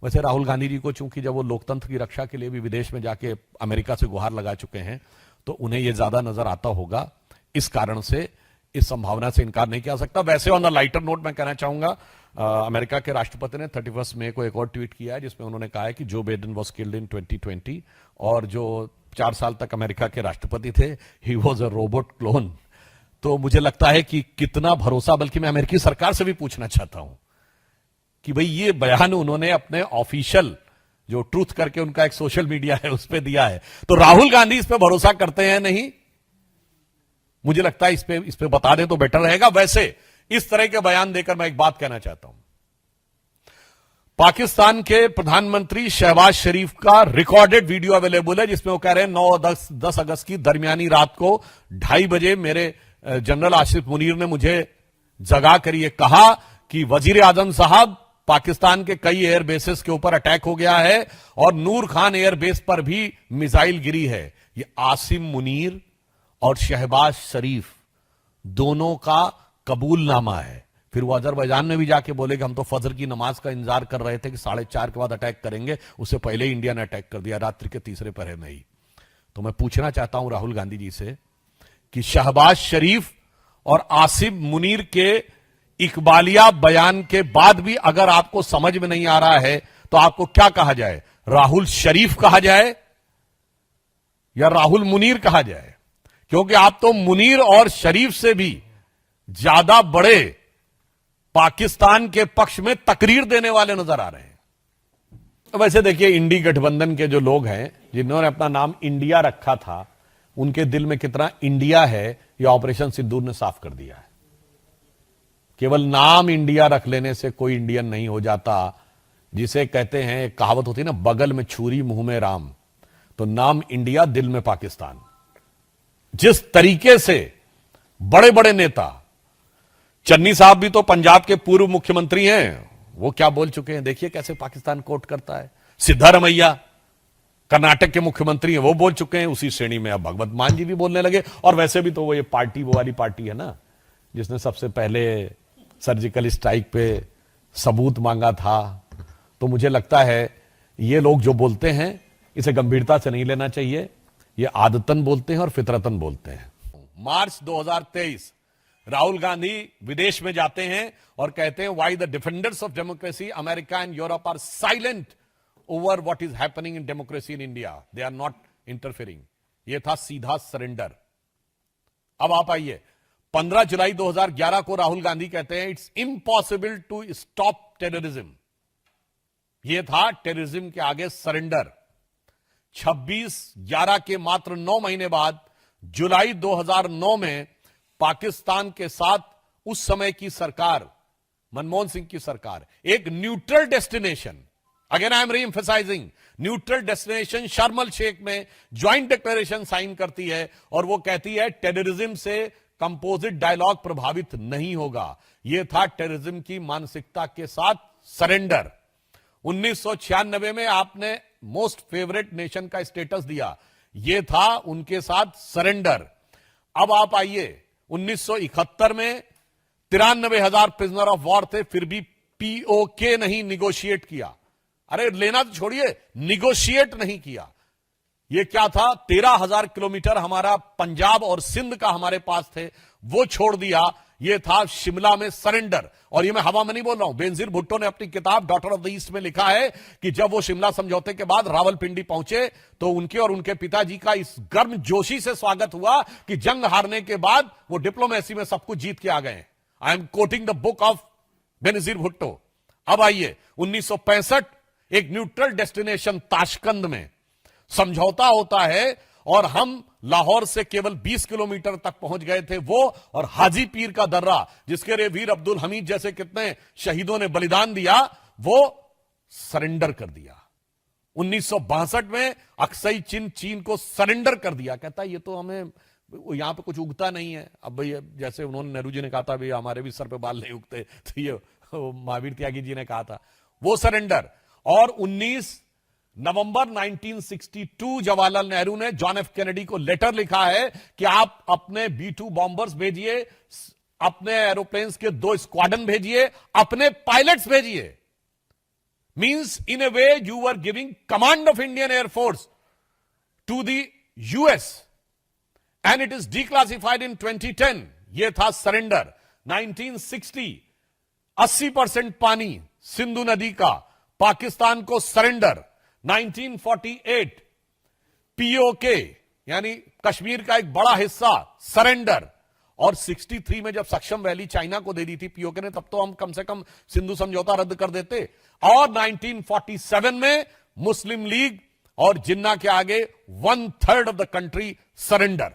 वैसे राहुल गांधी जी को चूंकि जब वो लोकतंत्र की रक्षा के लिए भी विदेश में जाके अमेरिका से गुहार लगा चुके हैं, तो उन्हें यह ज्यादा नजर आता होगा। इस कारण से इस संभावना से इनकार नहीं किया सकता। वैसे ऑन द लाइटर नोट मैं कहना चाहूंगा, अमेरिका के राष्ट्रपति ने 31 मई को एक और ट्वीट किया है जिसमें उन्होंने कहा है कि Joe Biden was killed in 2020 और जो 4 साल तक अमेरिका के राष्ट्रपति थे, he was a robot clone. तो मुझे लगता है कि कितना भरोसा, बल्कि मैं अमेरिकी सरकार से भी पूछना चाहता हूं कि भाई ये बयान उन्होंने अपने ऑफिशियल जो ट्रूथ करके उनका एक सोशल मीडिया है उस पर दिया है, तो राहुल गांधी इस पे भरोसा करते हैं नहीं? मुझे लगता है इस पे बता दें तो बेटर रहेगा। वैसे इस तरह के बयान देकर मैं एक बात कहना चाहता हूं। पाकिस्तान के प्रधानमंत्री शहबाज शरीफ का रिकॉर्डेड वीडियो अवेलेबल है जिसमें वो कह रहे हैं 9 और 10 अगस्त की दरमियानी रात को 2:30 बजे मेरे जनरल आसिफ मुनीर ने मुझे जगा कर यह कहा कि वजीर आजम साहब, पाकिस्तान के कई एयर बेसेस के ऊपर अटैक हो गया है और नूर खान एयर बेस पर भी मिसाइल गिरी है। ये आसिम मुनीर और शहबाज शरीफ दोनों का कबूलनामा है। फिर वो अजरबैजान में भी जाके बोले कि हम तो फजर की नमाज का इंतजार कर रहे थे कि 4:30 के बाद अटैक करेंगे, उससे पहले ही इंडिया ने अटैक कर दिया रात्रि के तीसरे पहर में ही। तो मैं पूछना चाहता हूं राहुल गांधी जी से कि शहबाज शरीफ और आसिम मुनीर के इकबालिया बयान के बाद भी अगर आपको समझ में नहीं आ रहा है तो आपको क्या कहा जाए? राहुल शरीफ कहा जाए या राहुल मुनीर कहा जाए? क्योंकि आप तो मुनीर और शरीफ से भी ज्यादा बड़े पाकिस्तान के पक्ष में तकरीर देने वाले नजर आ रहे हैं। वैसे देखिए, इंडी गठबंधन के जो लोग हैं जिन्होंने अपना नाम इंडिया रखा था, उनके दिल में कितना इंडिया है यह ऑपरेशन सिंदूर ने साफ कर दिया है। केवल नाम इंडिया रख लेने से कोई इंडियन नहीं हो जाता। जिसे कहते हैं, एक कहावत होती है ना, बगल में छुरी मुंह में राम। तो नाम इंडिया, दिल में पाकिस्तान। जिस तरीके से बड़े बड़े नेता, चन्नी साहब भी तो पंजाब के पूर्व मुख्यमंत्री हैं, वो क्या बोल चुके हैं, देखिए कैसे पाकिस्तान कोट करता है। सिद्धारमैया कर्नाटक के मुख्यमंत्री हैं, वो बोल चुके हैं। उसी श्रेणी में अब भगवत मान जी भी बोलने लगे। और वैसे भी तो वो ये पार्टी, वो वाली पार्टी है ना जिसने सबसे पहले सर्जिकल स्ट्राइक पे सबूत मांगा था। तो मुझे लगता है ये लोग जो बोलते हैं इसे गंभीरता से नहीं लेना चाहिए। ये आदतन बोलते हैं और फितरतन बोलते हैं। मार्च 2023 राहुल गांधी विदेश में जाते हैं और कहते हैं, why the defenders of democracy America and Europe are silent over what is happening in democracy in India, they are not interfering. यह था सीधा सरेंडर। अब आप आइए, 15 जुलाई 2011 को राहुल गांधी कहते हैं, it's impossible to stop terrorism. यह था टेररिज्म के आगे सरेंडर। 26/11 के मात्र 9 महीने बाद जुलाई 2009 में पाकिस्तान के साथ उस समय की सरकार, मनमोहन सिंह की सरकार, एक neutral destination, again I am री एम्फसाइजिंग, न्यूट्रल डेस्टिनेशन शर्म एल शेख में ज्वाइंट डिक्लेरेशन साइन करती है और वो कहती है टेररिज्म से कंपोजिट डायलॉग प्रभावित नहीं होगा। यह था टेररिज्म की मानसिकता के साथ सरेंडर। 1996 में आपने मोस्ट फेवरेट नेशन का स्टेटस दिया, यह था उनके साथ सरेंडर। अब आप आइए, 1971 में 93,000 प्रिजनर ऑफ वॉर थे, फिर भी पीओके नहीं निगोशिएट किया। अरे लेना तो छोड़िए, निगोशिएट नहीं किया। यह क्या था, 13,000 किलोमीटर हमारा पंजाब और सिंध का हमारे पास थे, वो छोड़ दिया। यह था शिमला में सरेंडर। और यह मैं हवा में नहीं बोल रहा हूं, बेनजीर भुट्टो ने अपनी किताब डॉटर ऑफ द ईस्ट में लिखा है कि जब वो शिमला समझौते के बाद रावलपिंडी पहुंचे तो उनके और उनके पिताजी का इस गर्म जोशी से स्वागत हुआ कि जंग हारने के बाद वो डिप्लोमेसी में सब कुछ जीत के आ गए। I am quoting the book of Benazir Bhutto. अब आइए, 1965 एक न्यूट्रल डेस्टिनेशन ताशकंद में समझौता होता है और हम लाहौर से केवल 20 किलोमीटर तक पहुंच गए थे, वो और हाजी पीर का दर्रा, जिसके लिए वीर अब्दुल हमीद जैसे कितने शहीदों ने बलिदान दिया, वो सरेंडर कर दिया। 1962 में अक्सई चीन को सरेंडर कर दिया। कहता है ये तो हमें यहां पे कुछ उगता नहीं है। अब भाई जैसे उन्होंने, नेहरू जी ने कहा था भाई हमारे भी सर पे बाल नहीं उगते, तो ये महावीर त्यागी जी ने कहा था, वो सरेंडर। और 19 नवंबर 1962 जवाहरलाल नेहरू ने जॉन एफ कैनेडी को लेटर लिखा है कि आप अपने B-2 बॉम्बर्स भेजिए, अपने एरोप्लेन्स के 2 स्क्वाड्रन भेजिए, अपने पायलट्स भेजिए। means in a way you were giving command of Indian Air Force to the US and it is declassified in 2010. ये था सरेंडर. 1960 80% पानी सिंधु नदी का पाकिस्तान को सरेंडर. 1948 पीओके यानी कश्मीर का एक बड़ा हिस्सा सरेंडर. और 63 में जब सक्षम वैली चाइना को दे दी थी पीओके ने, तब तो हम कम से कम सिंधु समझौता रद्द कर देते. और 1947 में मुस्लिम लीग और जिन्ना के आगे 1/3 ऑफ द कंट्री सरेंडर.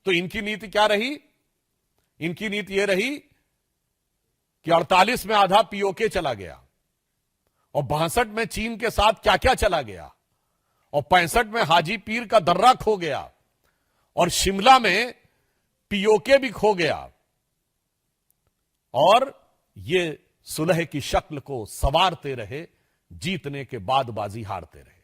तो इनकी नीति क्या रही? इनकी नीति यह रही कि 48 में आधा पीओके चला गया और 62 में चीन के साथ क्या क्या चला गया और 65 में हाजी पीर का दर्रा खो गया और शिमला में पीओके भी खो गया और ये सुलह की शक्ल को संवारते रहे, जीतने के बाद बाजी हारते रहे.